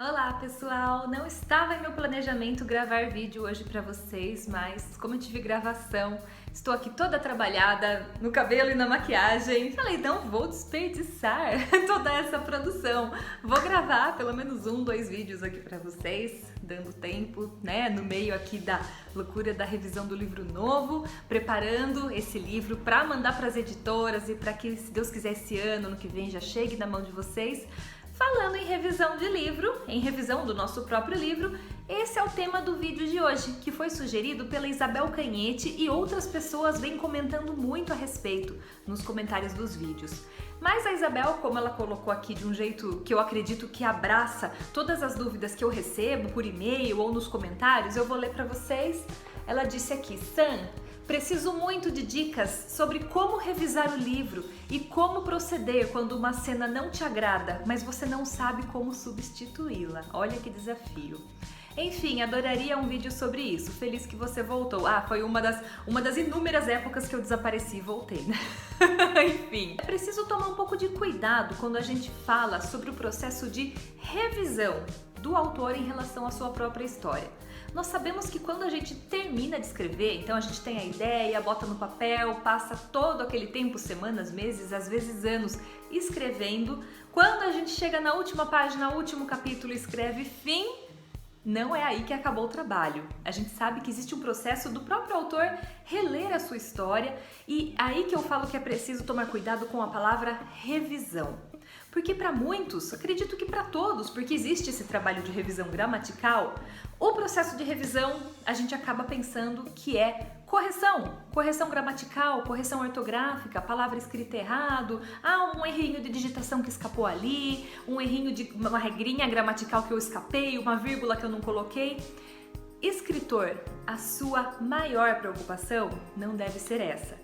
Olá pessoal, não estava em meu planejamento gravar vídeo hoje para vocês, mas como eu tive gravação, estou aqui toda trabalhada no cabelo e na maquiagem, falei, não vou desperdiçar toda essa produção, vou gravar pelo menos dois vídeos aqui para vocês, dando tempo, né, no meio aqui da loucura da revisão do livro novo, preparando esse livro para mandar para as editoras e para que, se Deus quiser, esse ano que vem já chegue na mão de vocês. Falando em revisão de livro, em revisão do nosso próprio livro, esse é o tema do vídeo de hoje, que foi sugerido pela Isabel Canhete e outras pessoas vêm comentando muito a respeito nos comentários dos vídeos. Mas a Isabel, como ela colocou aqui de um jeito que eu acredito que abraça todas as dúvidas que eu recebo por e-mail ou nos comentários, eu vou ler para vocês. Ela disse aqui, Sam, preciso muito de dicas sobre como revisar o livro e como proceder quando uma cena não te agrada, mas você não sabe como substituí-la. Olha que desafio. Enfim, adoraria um vídeo sobre isso. Feliz que você voltou. Foi uma das inúmeras épocas que eu desapareci e voltei, né? Enfim, é preciso tomar um pouco de cuidado quando a gente fala sobre o processo de revisão do autor em relação à sua própria história. Nós sabemos que quando a gente termina de escrever, então a gente tem a ideia, bota no papel, passa todo aquele tempo, semanas, meses, às vezes anos, escrevendo. Quando a gente chega na última página, último capítulo, escreve fim, não é aí que acabou o trabalho. A gente sabe que existe um processo do próprio autor reler a sua história e aí que eu falo que é preciso tomar cuidado com a palavra revisão. Porque para muitos, acredito que para todos, porque existe esse trabalho de revisão gramatical, o processo de revisão a gente acaba pensando que é correção gramatical, correção ortográfica, palavra escrita errado, um errinho de digitação que escapou ali, um errinho de uma regrinha gramatical que eu escapei, uma vírgula que eu não coloquei. Escritor, a sua maior preocupação não deve ser essa.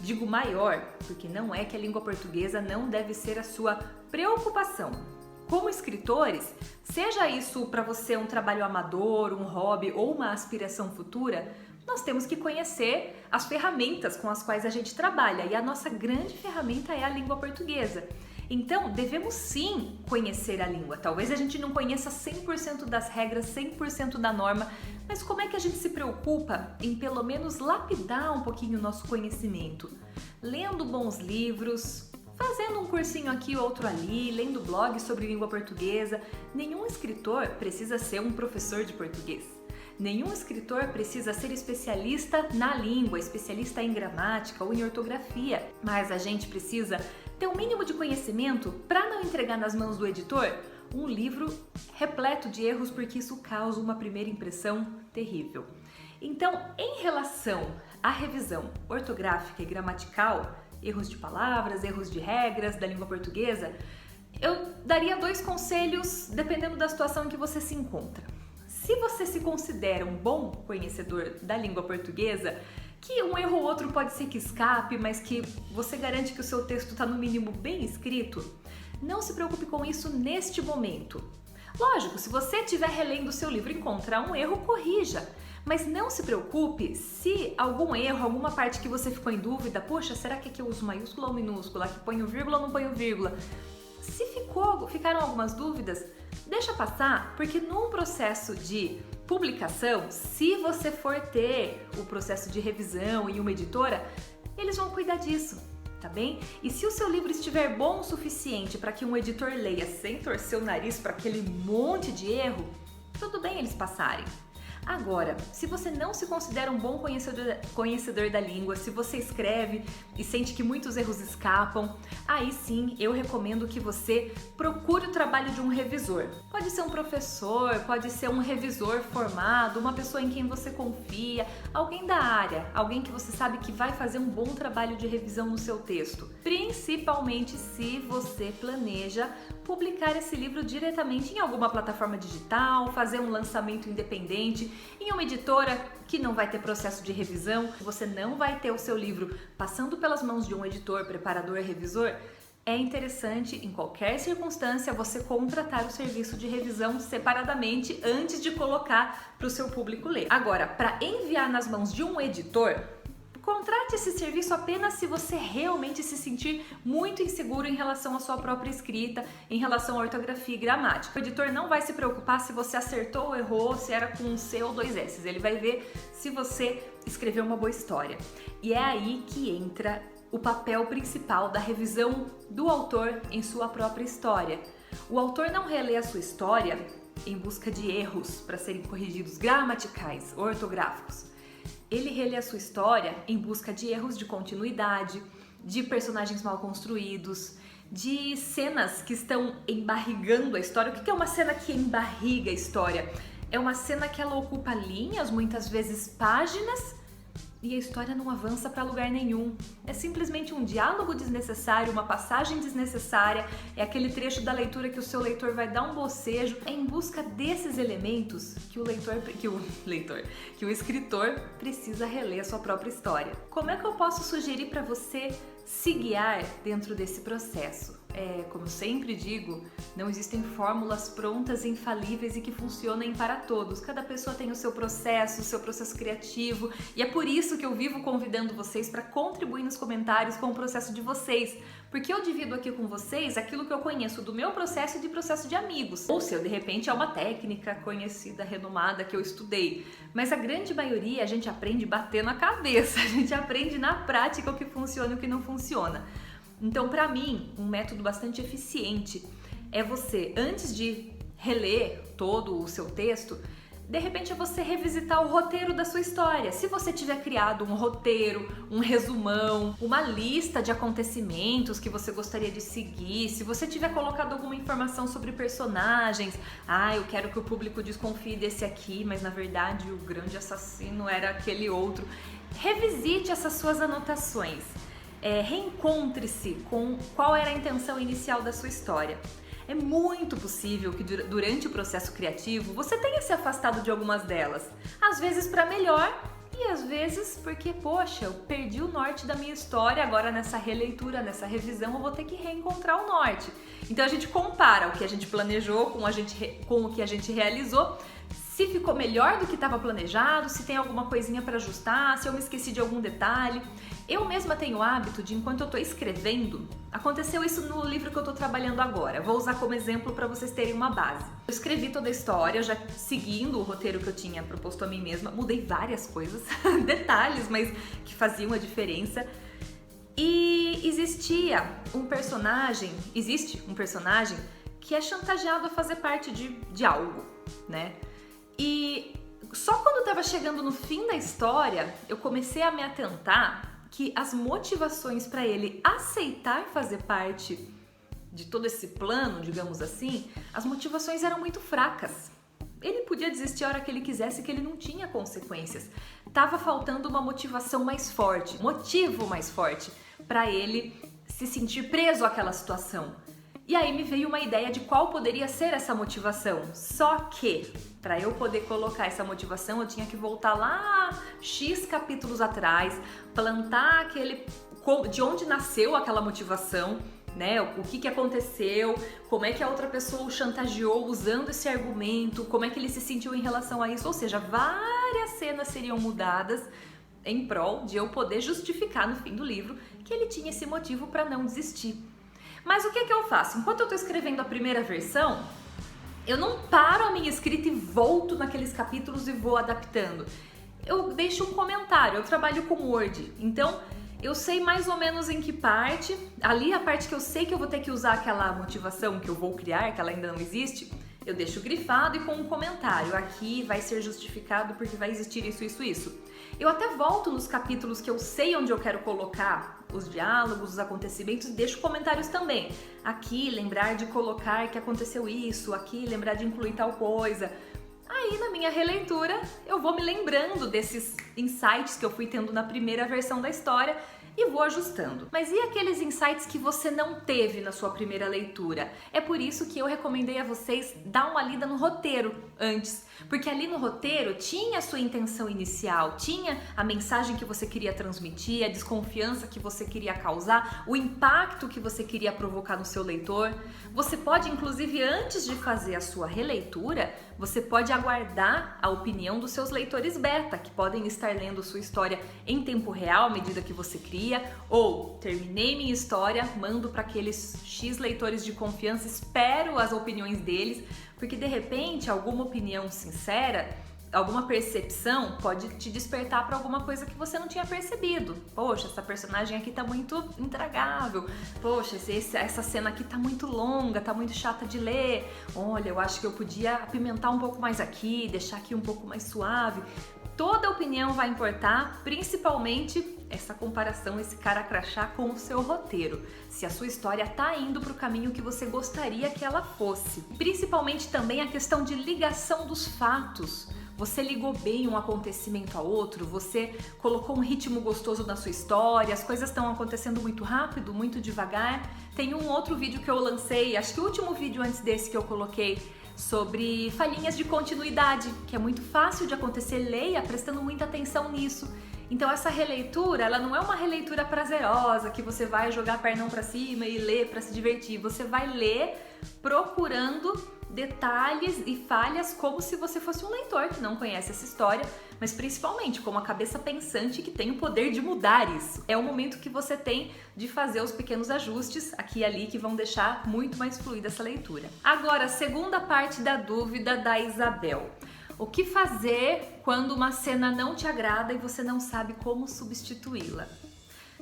Digo maior, porque não é que a língua portuguesa não deve ser a sua preocupação. Como escritores, seja isso para você um trabalho amador, um hobby ou uma aspiração futura, nós temos que conhecer as ferramentas com as quais a gente trabalha e a nossa grande ferramenta é a língua portuguesa. Então, devemos sim conhecer a língua. Talvez a gente não conheça 100% das regras, 100% da norma, mas como é que a gente se preocupa em pelo menos lapidar um pouquinho o nosso conhecimento? Lendo bons livros, fazendo um cursinho aqui, outro ali, lendo blogs sobre língua portuguesa. Nenhum escritor precisa ser um professor de português. Nenhum escritor precisa ser especialista na língua, especialista em gramática ou em ortografia, mas a gente precisa ter um mínimo de conhecimento para não entregar nas mãos do editor um livro repleto de erros, porque isso causa uma primeira impressão terrível. Então, em relação à revisão ortográfica e gramatical, erros de palavras, erros de regras da língua portuguesa, eu daria 2 conselhos dependendo da situação em que você se encontra. Se você se considera um bom conhecedor da língua portuguesa, que um erro ou outro pode ser que escape, mas que você garante que o seu texto está no mínimo bem escrito, não se preocupe com isso neste momento. Lógico, se você estiver relendo o seu livro e encontrar um erro, corrija. Mas não se preocupe se algum erro, alguma parte que você ficou em dúvida, poxa, será que aqui eu uso maiúscula ou minúscula? Aqui ponho vírgula ou não ponho vírgula? Se ficaram algumas dúvidas, deixa passar, porque num processo de publicação, se você for ter o processo de revisão em uma editora, eles vão cuidar disso, tá bem? E se o seu livro estiver bom o suficiente para que um editor leia sem torcer o nariz para aquele monte de erro, tudo bem eles passarem. Agora, se você não se considera um bom conhecedor da língua, se você escreve e sente que muitos erros escapam, aí sim eu recomendo que você procure o trabalho de um revisor. Pode ser um professor, pode ser um revisor formado, uma pessoa em quem você confia, alguém da área, alguém que você sabe que vai fazer um bom trabalho de revisão no seu texto. Principalmente se você planeja publicar esse livro diretamente em alguma plataforma digital, fazer um lançamento independente, em uma editora que não vai ter processo de revisão, você não vai ter o seu livro passando pelas mãos de um editor, preparador, revisor, é interessante, em qualquer circunstância, você contratar o serviço de revisão separadamente antes de colocar para o seu público ler. Agora, para enviar nas mãos de um editor, Contrate esse serviço apenas se você realmente se sentir muito inseguro em relação à sua própria escrita, em relação à ortografia e gramática. O editor não vai se preocupar se você acertou ou errou, se era com um C ou dois S. Ele vai ver se você escreveu uma boa história. E é aí que entra o papel principal da revisão do autor em sua própria história. O autor não relê a sua história em busca de erros para serem corrigidos gramaticais, ortográficos. Ele relê a sua história em busca de erros de continuidade, de personagens mal construídos, de cenas que estão embarrigando a história. O que é uma cena que embarriga a história? É uma cena que ela ocupa linhas, muitas vezes páginas, e a história não avança para lugar nenhum. É simplesmente um diálogo desnecessário, uma passagem desnecessária, é aquele trecho da leitura que o seu leitor vai dar um bocejo. É em busca desses elementos que o escritor precisa reler a sua própria história. Como é que eu posso sugerir para você se guiar dentro desse processo? Como eu sempre digo, não existem fórmulas prontas e infalíveis e que funcionem para todos. Cada pessoa tem o seu processo criativo, e é por isso que eu vivo convidando vocês para contribuir nos comentários com o processo de vocês, porque eu divido aqui com vocês aquilo que eu conheço do meu processo e de processo de amigos, ou se de repente é uma técnica conhecida, renomada que eu estudei, mas a grande maioria a gente aprende batendo a cabeça, a gente aprende na prática o que funciona e o que não funciona. Então, para mim, um método bastante eficiente é você, antes de reler todo o seu texto, de repente é você revisitar o roteiro da sua história. Se você tiver criado um roteiro, um resumão, uma lista de acontecimentos que você gostaria de seguir, se você tiver colocado alguma informação sobre personagens, eu quero que o público desconfie desse aqui, mas na verdade o grande assassino era aquele outro. Revisite essas suas anotações. Reencontre-se com qual era a intenção inicial da sua história. É muito possível que durante o processo criativo você tenha se afastado de algumas delas, às vezes para melhor e às vezes porque, poxa, eu perdi o norte da minha história, agora nessa releitura, nessa revisão eu vou ter que reencontrar o norte. Então a gente compara o que a gente planejou com o que a gente realizou, se ficou melhor do que estava planejado, se tem alguma coisinha para ajustar, se eu me esqueci de algum detalhe. Eu mesma tenho o hábito de, enquanto eu estou escrevendo, aconteceu isso no livro que eu estou trabalhando agora, vou usar como exemplo para vocês terem uma base. Eu escrevi toda a história, já seguindo o roteiro que eu tinha proposto a mim mesma, mudei várias coisas, detalhes, mas que faziam a diferença. E existe um personagem que é chantageado a fazer parte de algo, né? E só quando estava chegando no fim da história, eu comecei a me atentar que as motivações para ele aceitar fazer parte de todo esse plano, digamos assim, as motivações eram muito fracas. Ele podia desistir a hora que ele quisesse, que ele não tinha consequências. Tava faltando uma motivação mais forte, motivo mais forte para ele se sentir preso àquela situação. E aí me veio uma ideia de qual poderia ser essa motivação. Só que, para eu poder colocar essa motivação, eu tinha que voltar lá X capítulos atrás, plantar de onde nasceu aquela motivação, né? O que aconteceu, como é que a outra pessoa o chantageou usando esse argumento, como é que ele se sentiu em relação a isso. Ou seja, várias cenas seriam mudadas em prol de eu poder justificar no fim do livro que ele tinha esse motivo para não desistir. Mas o que eu faço? Enquanto eu estou escrevendo a primeira versão, eu não paro a minha escrita e volto naqueles capítulos e vou adaptando. Eu deixo um comentário, eu trabalho com Word, então eu sei mais ou menos em que parte, ali a parte que eu sei que eu vou ter que usar aquela motivação que eu vou criar, que ela ainda não existe, eu deixo grifado e com um comentário. Aqui vai ser justificado porque vai existir isso, isso, isso. Eu até volto nos capítulos que eu sei onde eu quero colocar os diálogos, os acontecimentos, e deixo comentários também. Aqui, lembrar de colocar que aconteceu isso, aqui, lembrar de incluir tal coisa. Aí, na minha releitura, eu vou me lembrando desses insights que eu fui tendo na primeira versão da história e vou ajustando. Mas e aqueles insights que você não teve na sua primeira leitura? É por isso que eu recomendei a vocês dar uma lida no roteiro antes, porque ali no roteiro tinha a sua intenção inicial, tinha a mensagem que você queria transmitir, a desconfiança que você queria causar, o impacto que você queria provocar no seu leitor. Você pode, inclusive, antes de fazer a sua releitura, você pode aguardar a opinião dos seus leitores beta, que podem estar lendo sua história em tempo real, à medida que você cria, ou terminei minha história, mando para aqueles X leitores de confiança, espero as opiniões deles, porque de repente alguma opinião sincera, alguma percepção pode te despertar para alguma coisa que você não tinha percebido. Poxa, essa personagem aqui tá muito intragável. Poxa, essa cena aqui tá muito longa, tá muito chata de ler. Olha, eu acho que eu podia apimentar um pouco mais aqui, deixar aqui um pouco mais suave. Toda opinião vai importar, principalmente essa comparação, esse cara crachá com o seu roteiro. Se a sua história tá indo para o caminho que você gostaria que ela fosse. Principalmente também a questão de ligação dos fatos. Você ligou bem um acontecimento a outro, você colocou um ritmo gostoso na sua história, as coisas estão acontecendo muito rápido, muito devagar. Tem um outro vídeo que eu lancei, acho que o último vídeo antes desse que eu coloquei, sobre falhinhas de continuidade, que é muito fácil de acontecer. Leia prestando muita atenção nisso. Então essa releitura, ela não é uma releitura prazerosa, que você vai jogar pernão pra cima e ler pra se divertir. Você vai ler procurando detalhes e falhas como se você fosse um leitor que não conhece essa história, mas principalmente como a cabeça pensante que tem o poder de mudar isso. É o momento que você tem de fazer os pequenos ajustes aqui e ali que vão deixar muito mais fluida essa leitura. Agora, segunda parte da dúvida da Isabel. O que fazer quando uma cena não te agrada e você não sabe como substituí-la?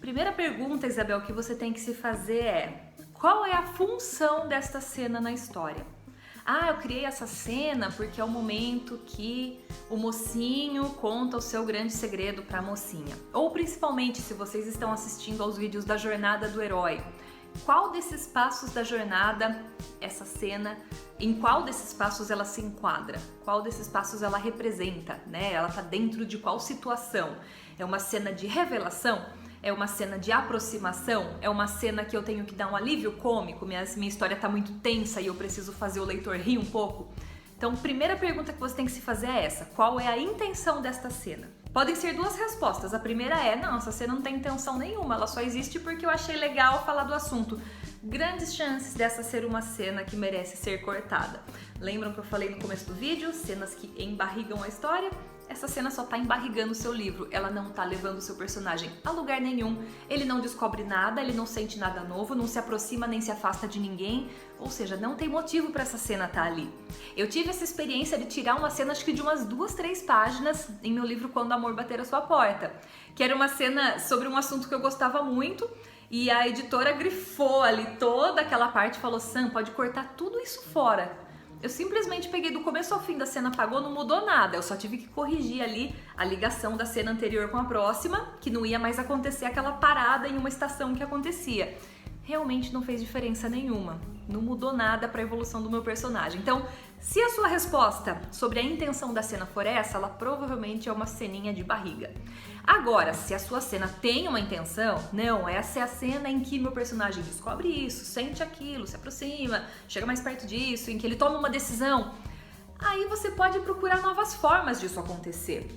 Primeira pergunta, Isabel, que você tem que se fazer é: qual é a função desta cena na história? Ah, eu criei essa cena porque é o momento que o mocinho conta o seu grande segredo para a mocinha. Ou principalmente se vocês estão assistindo aos vídeos da jornada do herói. Qual desses passos da jornada, essa cena, em qual desses passos ela se enquadra? Qual desses passos ela representa, né? Ela tá dentro de qual situação? É uma cena de revelação? É uma cena de aproximação? É uma cena que eu tenho que dar um alívio cômico? Minha história tá muito tensa e eu preciso fazer o leitor rir um pouco? Então, primeira pergunta que você tem que se fazer é essa: qual é a intenção desta cena? Podem ser duas respostas. A primeira é: não, essa cena não tem intenção nenhuma, ela só existe porque eu achei legal falar do assunto. Grandes chances dessa ser uma cena que merece ser cortada. Lembram que eu falei no começo do vídeo? Cenas que embarrigam a história? Essa cena só tá embarrigando o seu livro, ela não tá levando o seu personagem a lugar nenhum, ele não descobre nada, ele não sente nada novo, não se aproxima nem se afasta de ninguém, ou seja, não tem motivo para essa cena estar ali. Eu tive essa experiência de tirar uma cena, acho que de umas 2, 3 páginas, em meu livro Quando o Amor Bater a Sua Porta, que era uma cena sobre um assunto que eu gostava muito, e a editora grifou ali toda aquela parte e falou: Sam, pode cortar tudo isso fora. Eu simplesmente peguei do começo ao fim da cena, apagou, não mudou nada. Eu só tive que corrigir ali a ligação da cena anterior com a próxima, que não ia mais acontecer aquela parada em uma estação que acontecia. Realmente não fez diferença nenhuma. Não mudou nada para a evolução do meu personagem. Então, se a sua resposta sobre a intenção da cena for essa, ela provavelmente é uma ceninha de barriga. Agora, se a sua cena tem uma intenção, não, essa é a cena em que meu personagem descobre isso, sente aquilo, se aproxima, chega mais perto disso, em que ele toma uma decisão, aí você pode procurar novas formas disso acontecer.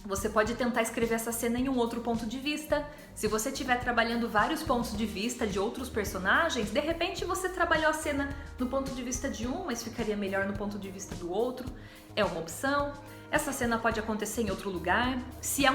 Você pode tentar escrever essa cena em um outro ponto de vista. Se você estiver trabalhando vários pontos de vista de outros personagens, de repente você trabalhou a cena no ponto de vista de um, mas ficaria melhor no ponto de vista do outro. É uma opção. Essa cena pode acontecer em outro lugar. Se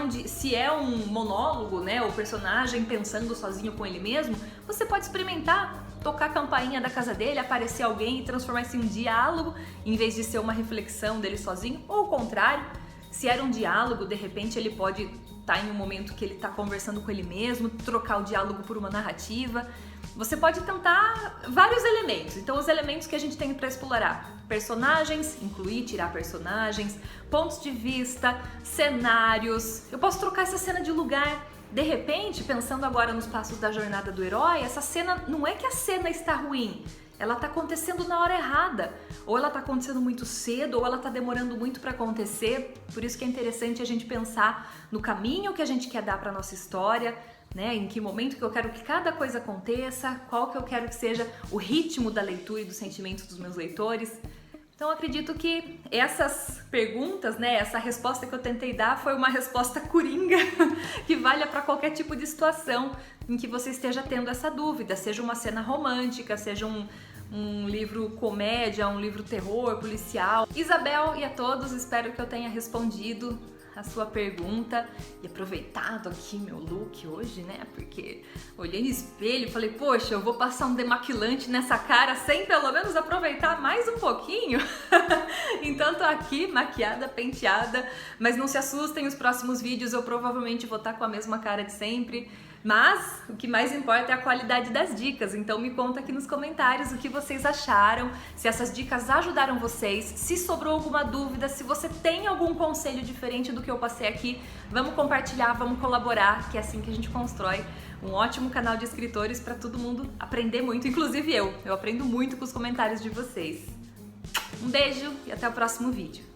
é um monólogo, né, o personagem pensando sozinho com ele mesmo, você pode experimentar tocar a campainha da casa dele, aparecer alguém e transformar isso em um diálogo, em vez de ser uma reflexão dele sozinho, ou o contrário. Se era um diálogo, de repente ele pode estar em um momento que ele está conversando com ele mesmo, trocar o diálogo por uma narrativa. Você pode tentar vários elementos. Então, os elementos que a gente tem para explorar: personagens, incluir, tirar personagens, pontos de vista, cenários. Eu posso trocar essa cena de lugar. De repente, pensando agora nos passos da jornada do herói, essa cena, não é que a cena está ruim, ela está acontecendo na hora errada, ou ela está acontecendo muito cedo, ou ela está demorando muito para acontecer. Por isso que é interessante a gente pensar no caminho que a gente quer dar para nossa história, né? Em que momento que eu quero que cada coisa aconteça, qual que eu quero que seja o ritmo da leitura e dos sentimentos dos meus leitores. Então, eu acredito que essas perguntas, né, essa resposta que eu tentei dar foi uma resposta coringa que valha para qualquer tipo de situação em que você esteja tendo essa dúvida, seja uma cena romântica, seja um livro comédia, um livro terror, policial. Isabel e a todos, espero que eu tenha respondido a sua pergunta e aproveitado aqui meu look hoje, né? Porque olhei no espelho e falei, poxa, eu vou passar um demaquilante nessa cara sem pelo menos aproveitar mais um pouquinho. Então tô aqui maquiada, penteada, mas não se assustem, os próximos vídeos eu provavelmente vou estar com a mesma cara de sempre. Mas o que mais importa é a qualidade das dicas, então me conta aqui nos comentários o que vocês acharam, se essas dicas ajudaram vocês, se sobrou alguma dúvida, se você tem algum conselho diferente do que eu passei aqui, vamos compartilhar, vamos colaborar, que é assim que a gente constrói um ótimo canal de escritores para todo mundo aprender muito, inclusive eu aprendo muito com os comentários de vocês. Um beijo e até o próximo vídeo.